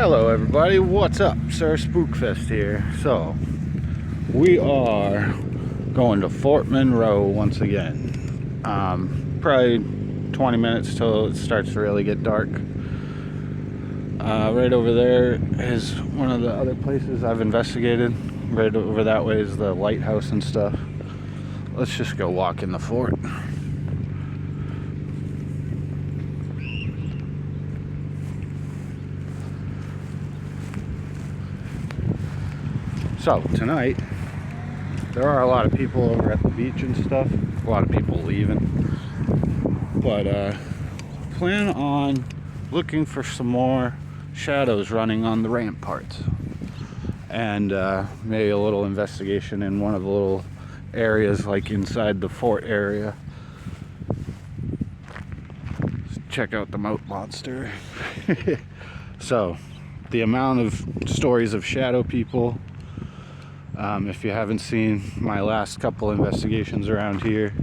Hello everybody, what's up? Sir Spookfest here. So, we are going to Fort Monroe once again. Probably 20 minutes till it starts to really get dark. Right over there is one of the other places I've investigated. Right over that way is the lighthouse and stuff. Let's just go walk in the fort. So, tonight, there are a lot of people over at the beach and stuff. A lot of people leaving. But, plan on looking for some more shadows running on the ramparts. And, maybe a little investigation in one of the little areas, like inside the fort area. Check out the moat monster. So, the amount of stories of shadow people. If you haven't seen my last couple investigations around here,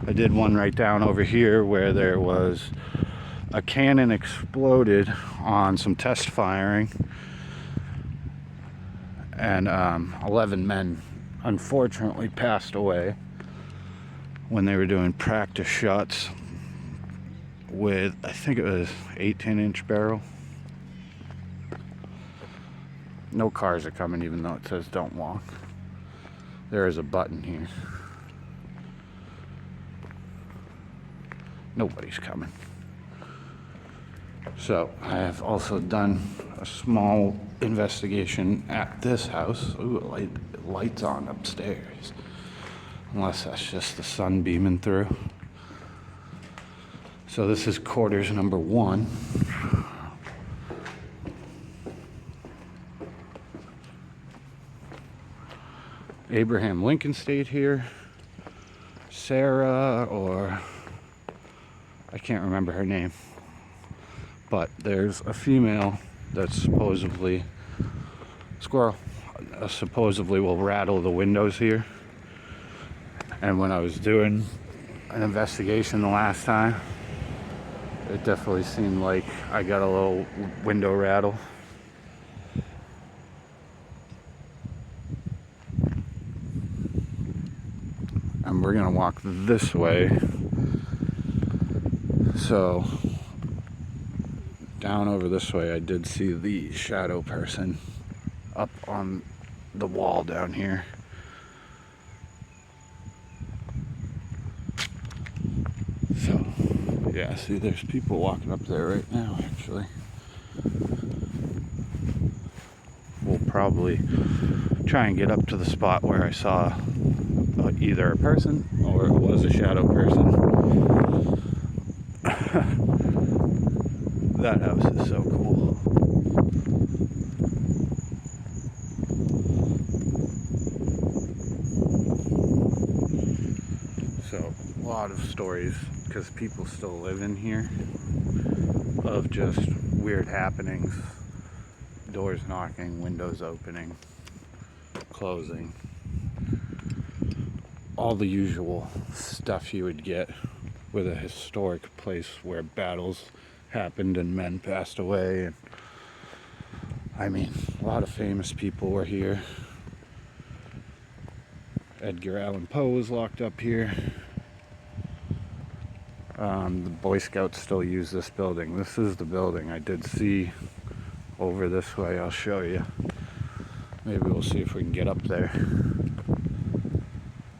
I did one right down over here where there was a cannon exploded on some test firing, and 11 men unfortunately passed away when they were doing practice shots with, I think it was 18-inch barrel. No cars are coming even though it says don't walk. There is a button here. Nobody's coming. So I have also done a small investigation at this house. Ooh, lights on upstairs. Unless that's just the sun beaming through. So this is quarters number 1. Abraham Lincoln stayed here. Sarah, or I can't remember her name, but there's a female that's supposedly supposedly will rattle the windows here. And when I was doing an investigation the last time, it definitely seemed like I got a little window rattle. And we're gonna walk this way. So down over this way, I did see the shadow person up on the wall down here. So yeah, see, there's people walking up there right now. Actually, we'll probably try and get up to the spot where I saw either a person or it was a shadow person. That house is so cool. So, a lot of stories, because people still live in here, of just weird happenings. Doors knocking, windows opening, closing. All the usual stuff you would get with a historic place where battles happened and men passed away. And I mean, a lot of famous people were here. Edgar Allan Poe was locked up here. The Boy Scouts still use this building. This is the building I did see over this way. I'll show you. Maybe we'll see if we can get up there.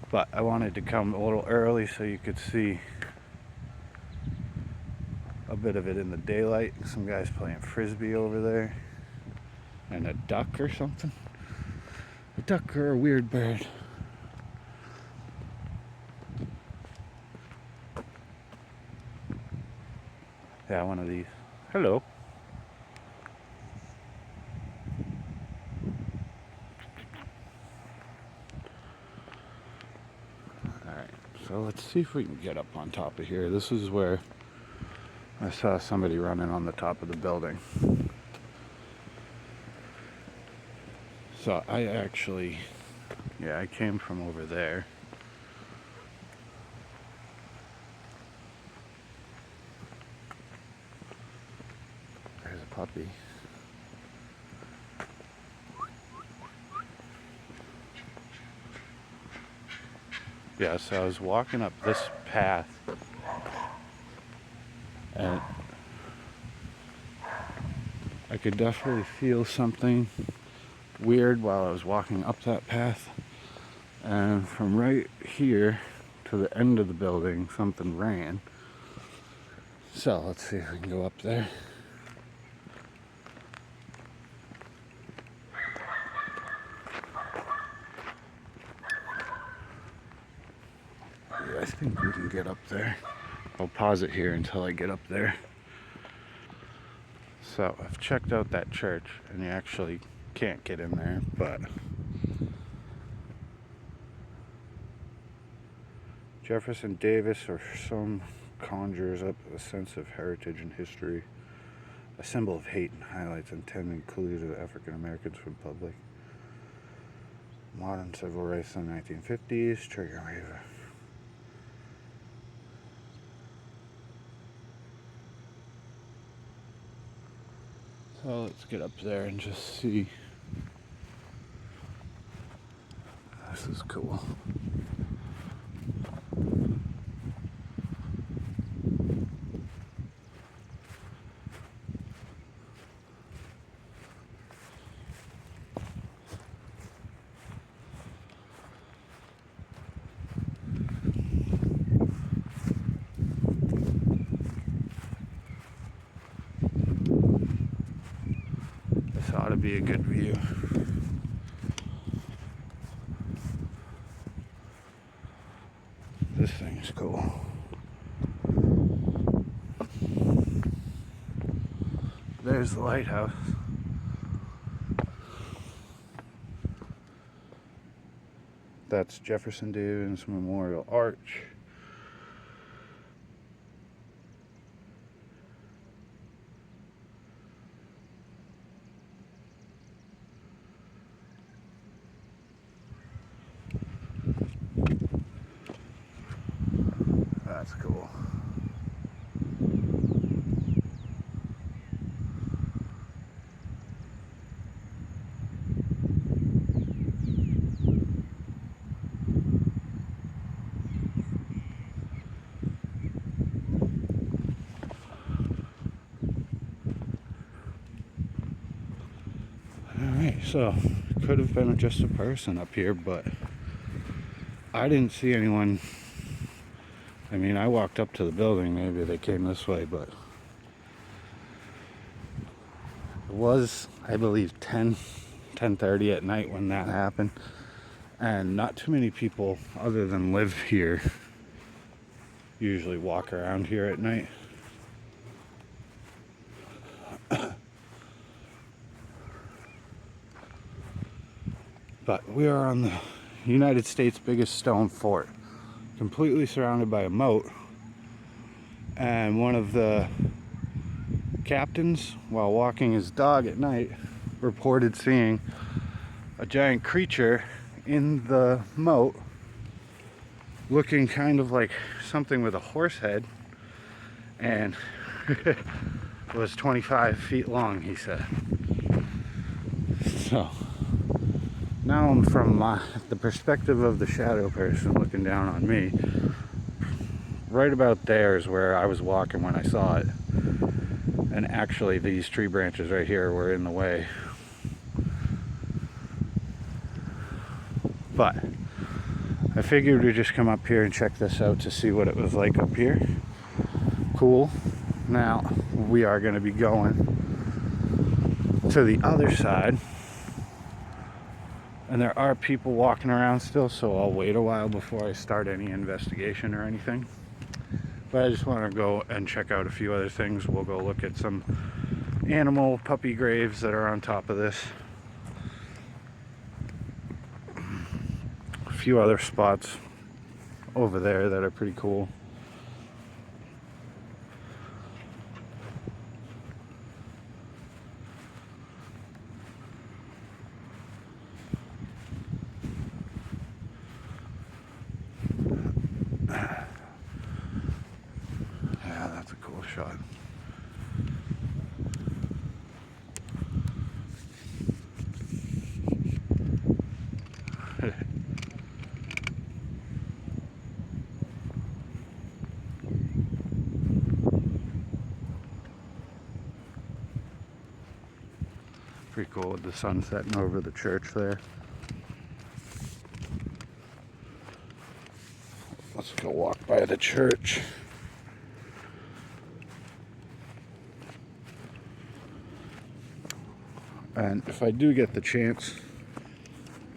But I wanted to come a little early so you could see a bit of it in the daylight. Some guys playing frisbee over there. And a duck or something. A duck or a weird bird. Yeah, one of these. Hello. Alright, so let's see if we can get up on top of here. This is where I saw somebody running on the top of the building. So I actually, yeah, I came from over there. There's a puppy. Yeah, so I was walking up this path, and I could definitely feel something weird while I was walking up that path. And from right here to the end of the building, something ran. So let's see if we can go up there. Yeah, I think we can get up there. I'll pause it here until I get up there. So I've checked out that church, and you actually can't get in there, but Jefferson Davis, or some, conjures up a sense of heritage and history, a symbol of hate, and highlights intent included of African Americans from public. Modern civil rights in the 1950s, trigger wave. So let's get up there and just see. This is cool. This ought to be a good view. This thing's cool. There's the lighthouse. That's Jefferson Davis Memorial Arch. That's cool. Alright, so could have been just a person up here, but I didn't see anyone. I mean, I walked up to the building, maybe they came this way, but it was, I believe, 10:30 at night when that happened, and not too many people other than live here usually walk around here at night. But we are on the United States' biggest stone fort, completely surrounded by a moat. And one of the captains, while walking his dog at night, reported seeing a giant creature in the moat, looking kind of like something with a horse head, and it was 25 feet long, he said. So now I'm from the perspective of the shadow person looking down on me. Right about there is where I was walking when I saw it. And actually these tree branches right here were in the way. But I figured we'd just come up here and check this out to see what it was like up here. Cool. Now we are going to be going to the other side. And there are people walking around still, so I'll wait a while before I start any investigation or anything. But I just want to go and check out a few other things. We'll go look at some animal puppy graves that are on top of this. A few other spots over there that are pretty cool. Yeah, that's a cool shot. cool with the sun setting over the church there. Let's go walk by the church. And if I do get the chance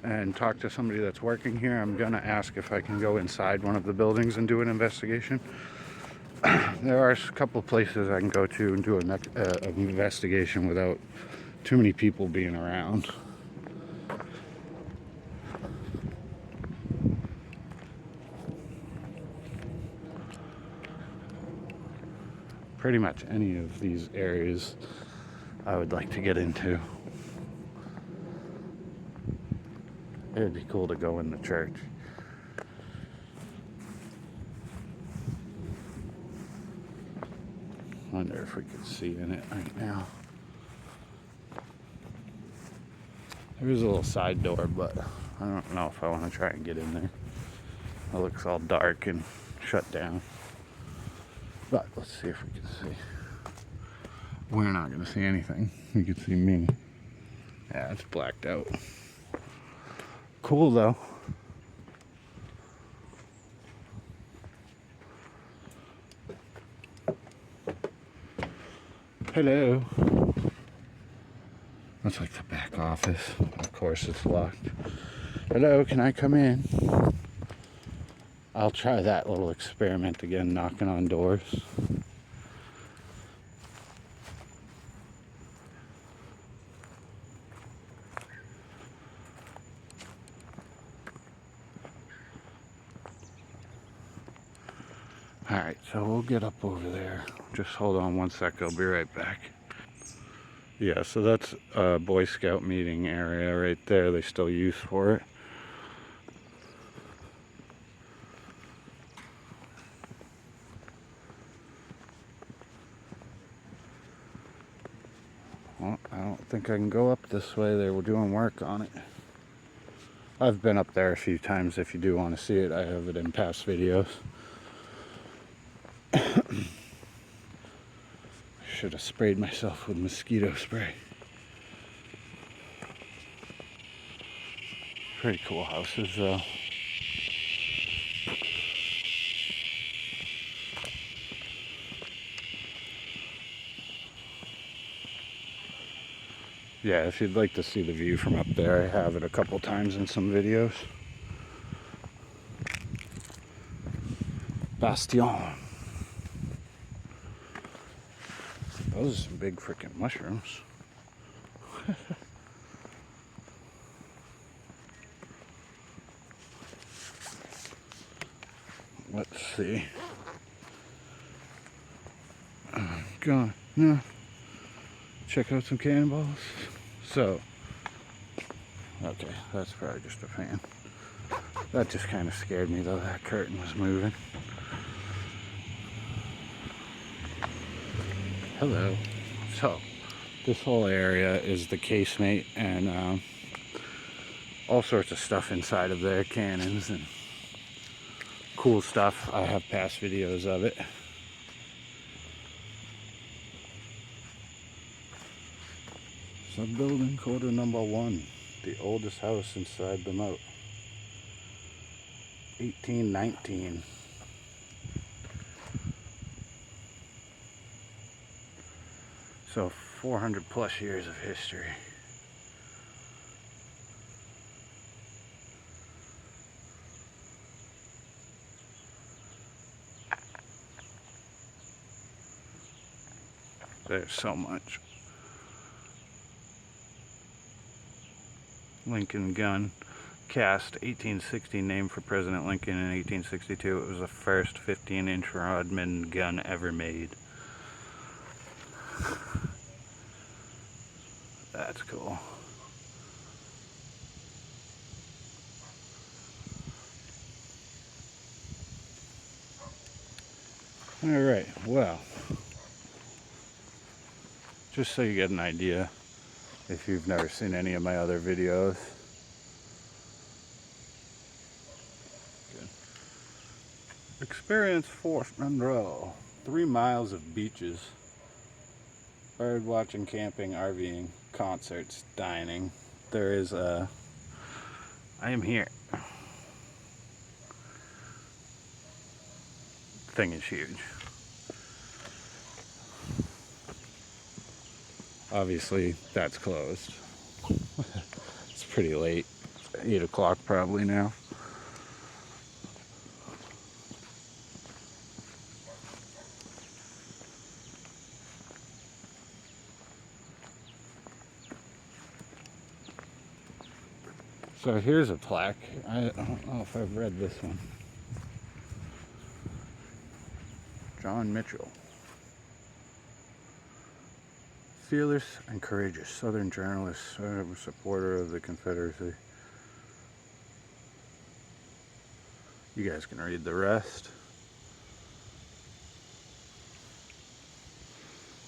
and talk to somebody that's working here, I'm gonna ask if I can go inside one of the buildings and do an investigation. There are a couple of places I can go to and do an investigation without too many people being around. Pretty much any of these areas I would like to get into. It'd be cool to go in the church. Wonder if we could see in it right now. There is a little side door, but I don't know if I want to try and get in there. It looks all dark and shut down. But let's see if we can see. We're not going to see anything. You can see me. Yeah, it's blacked out. Cool though. Hello. That's like the back office. Of course it's locked. Hello, can I come in? I'll try that little experiment again, knocking on doors. Alright, so we'll get up over there. Just hold on one sec, I'll be right back. Yeah, so that's a Boy Scout meeting area right there. They still use for it. Well, I don't think I can go up this way. They were doing work on it. I've been up there a few times. If you do want to see it, I have it in past videos. Should have sprayed myself with mosquito spray. Pretty cool houses though. Yeah, if you'd like to see the view from up there, I have it a couple times in some videos. Bastion. Those are some big freaking mushrooms. Let's see. Go on. Check out some cannonballs. So, okay, that's probably just a fan. That just kind of scared me though, that curtain was moving. Hello. So, this whole area is the casemate and all sorts of stuff inside of there, cannons and cool stuff. I have past videos of it. Sub-building quarter number 1, the oldest house inside the moat. 1819. So 400 plus years of history. There's so much. Lincoln gun, cast 1860, named for President Lincoln in 1862. It was the first 15-inch Rodman gun ever made. That's cool. Alright, well, just so you get an idea, if you've never seen any of my other videos. Good. Experience Fort Monroe. 3 miles of beaches. Bird watching, camping, RVing, concerts, dining. There is a... I am here. Thing is huge. Obviously, that's closed. It's pretty late. It's 8 o'clock probably now. So here's a plaque. I don't know if I've read this one. John Mitchell. Fearless and courageous Southern journalist, supporter of the Confederacy. You guys can read the rest.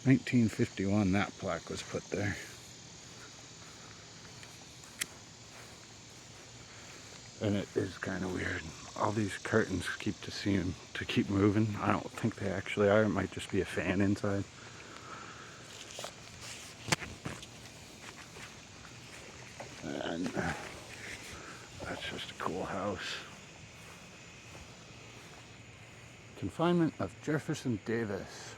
1951, that plaque was put there. And it is kind of weird. All these curtains keep moving. I don't think they actually are. It might just be a fan inside. And that's just a cool house. Confinement of Jefferson Davis.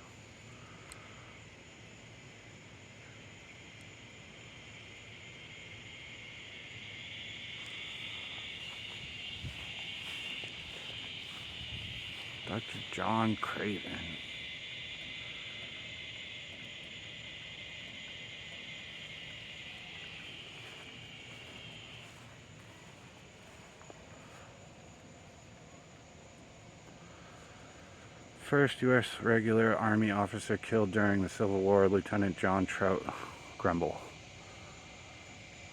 Dr. John Craven. First U.S. regular Army officer killed during the Civil War, Lieutenant John Trout Grumble.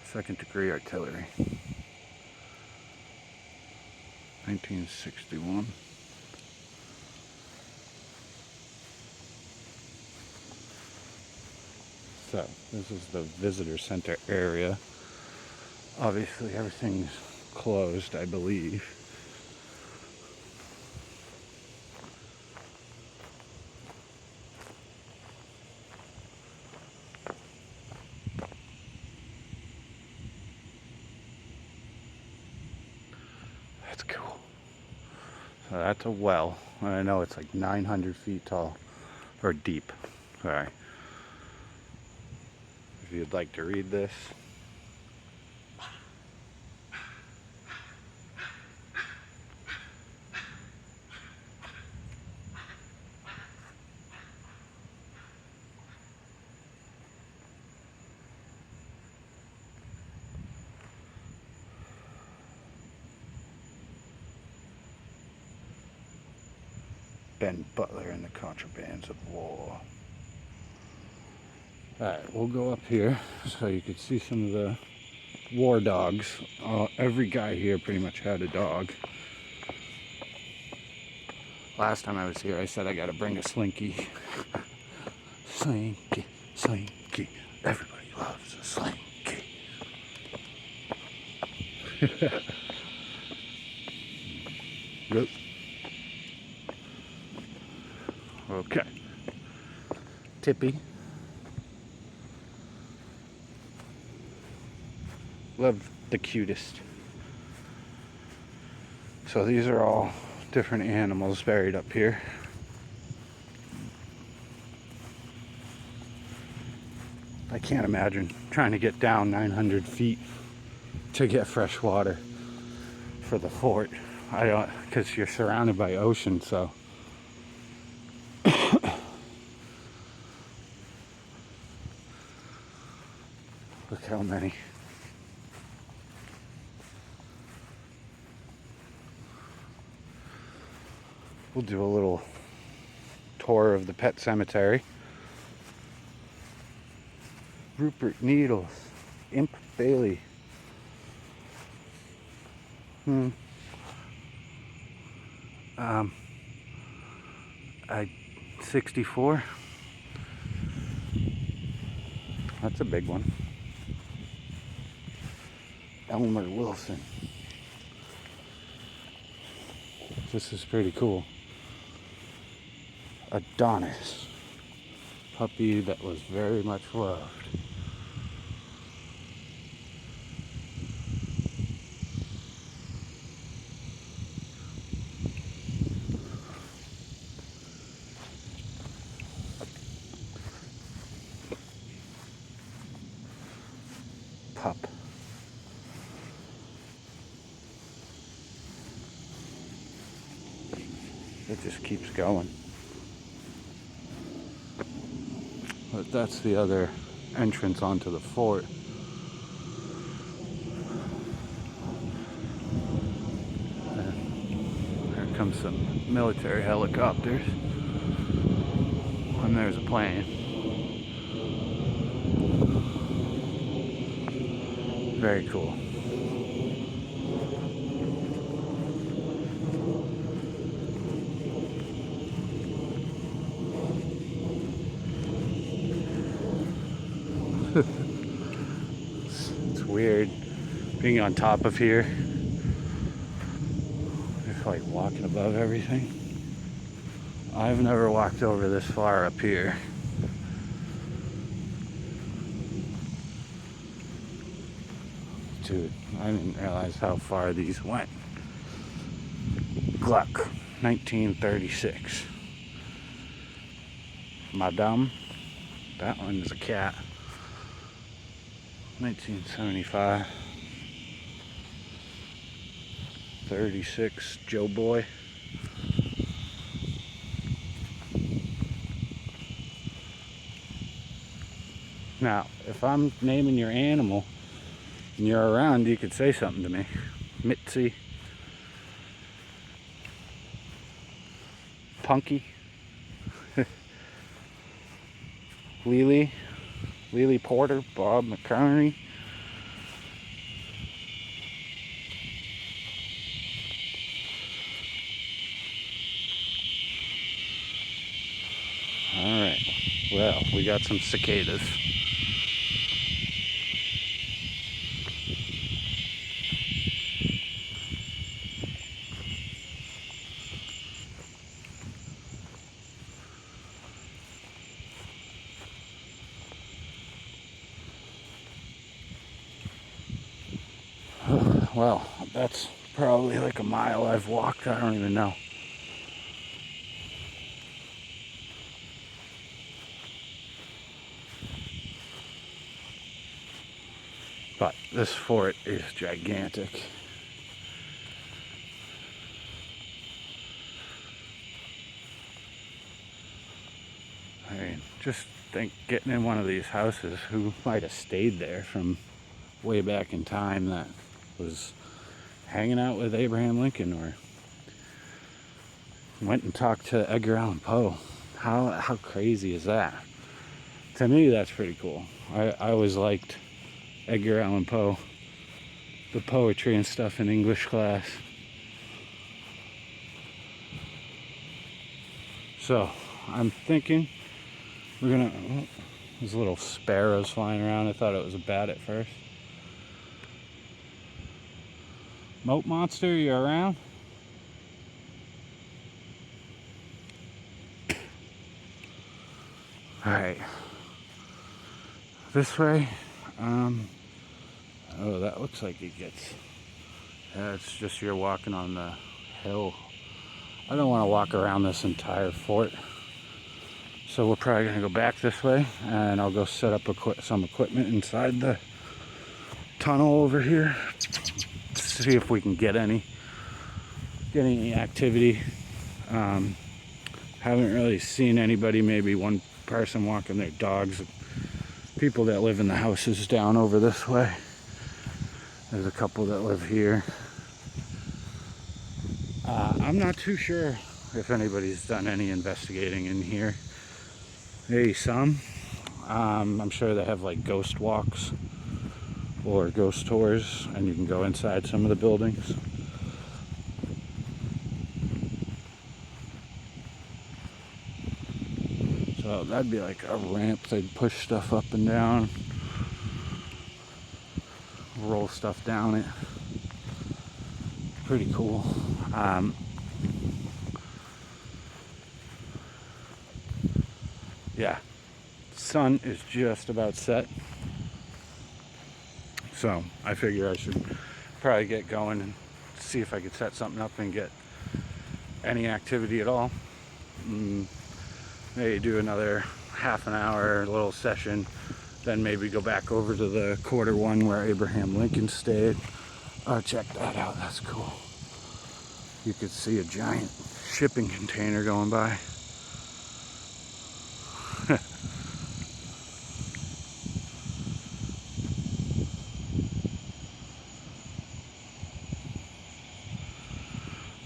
Second degree artillery. 1961. So, this is the visitor center area. Obviously, everything's closed, I believe. That's cool. So that's a well. I know it's like 900 feet tall, or deep. Sorry. If you'd like to read this. Ben Butler and the Contrabands of War. Alright, we'll go up here so you can see some of the war dogs. Every guy here pretty much had a dog. Last time I was here, I said I gotta bring a Slinky. Slinky, Slinky. Everybody loves a Slinky. Yep. Okay. Tippy. Love the cutest. So these are all different animals buried up here. I can't imagine trying to get down 900 feet to get fresh water for the fort. I don't, because you're surrounded by ocean, so. Look how many. We'll do a little tour of the pet cemetery. Rupert Needles, Imp Bailey. 64. That's a big one. Elmer Wilson. This is pretty cool. Adonis. Puppy that was very much loved. It just keeps going. But that's the other entrance onto the fort. Here comes some military helicopters. And there's a plane. Very cool. It's weird being on top of here. It's like walking above everything. I've never walked over this far up here. Dude, I didn't realize how far these went. Gluck, 1936. Madame, that one is a cat. 1975. 36, Joe Boy. Now, if I'm naming your animal and you're around, you could say something to me. Mitzi. Punky. Lily Porter, Bob McCarney. Alright, well, we got some cicadas. Well, that's probably like a mile I've walked, I don't even know. But this fort is gigantic. I mean, just think getting in one of these houses, who might have stayed there from way back in time that was hanging out with Abraham Lincoln or went and talked to Edgar Allan Poe. How crazy is that? To me, that's pretty cool. I always liked Edgar Allan Poe, the poetry and stuff in English class. So I'm thinking we're gonna, oh, there's little sparrows flying around. I thought it was a bat at first. Moat Monster, you around? Alright. This way. Oh, that looks like it gets... Yeah, it's just you're walking on the hill. I don't want to walk around this entire fort. So we're probably going to go back this way. And I'll go set up some equipment inside the tunnel over here. See if we can get any activity. Haven't really seen anybody, maybe one person walking their dogs. People that live in the houses down over this way. There's a couple that live here. I'm not too sure if anybody's done any investigating in here. Maybe some. I'm sure they have like ghost walks or ghost tours, and you can go inside some of the buildings. So that'd be like a ramp. They'd push stuff up and down, roll stuff down it. Pretty cool. Yeah, sun is just about set. So I figure I should probably get going and see if I could set something up and get any activity at all. Maybe do another half an hour little session, then maybe go back over to the quarter one where Abraham Lincoln stayed. Oh, check that out, that's cool. you could see a giant shipping container going by.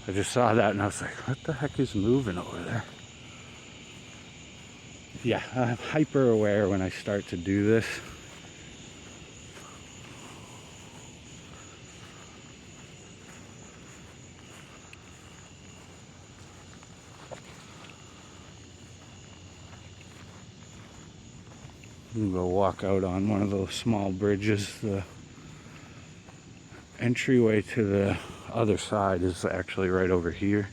I just saw that and I was like, what the heck is moving over there? Yeah, I'm hyper aware when I start to do this. I'm gonna go walk out on one of those small bridges. The entryway to the other side is actually right over here.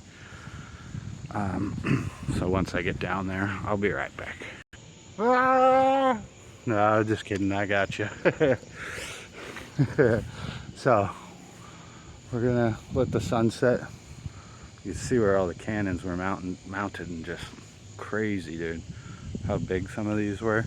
So once I get down there, I'll be right back. Ah! No, just kidding. I got you. So we're gonna let the sun set. You can see where all the cannons were mounted, and just crazy, dude. How big some of these were.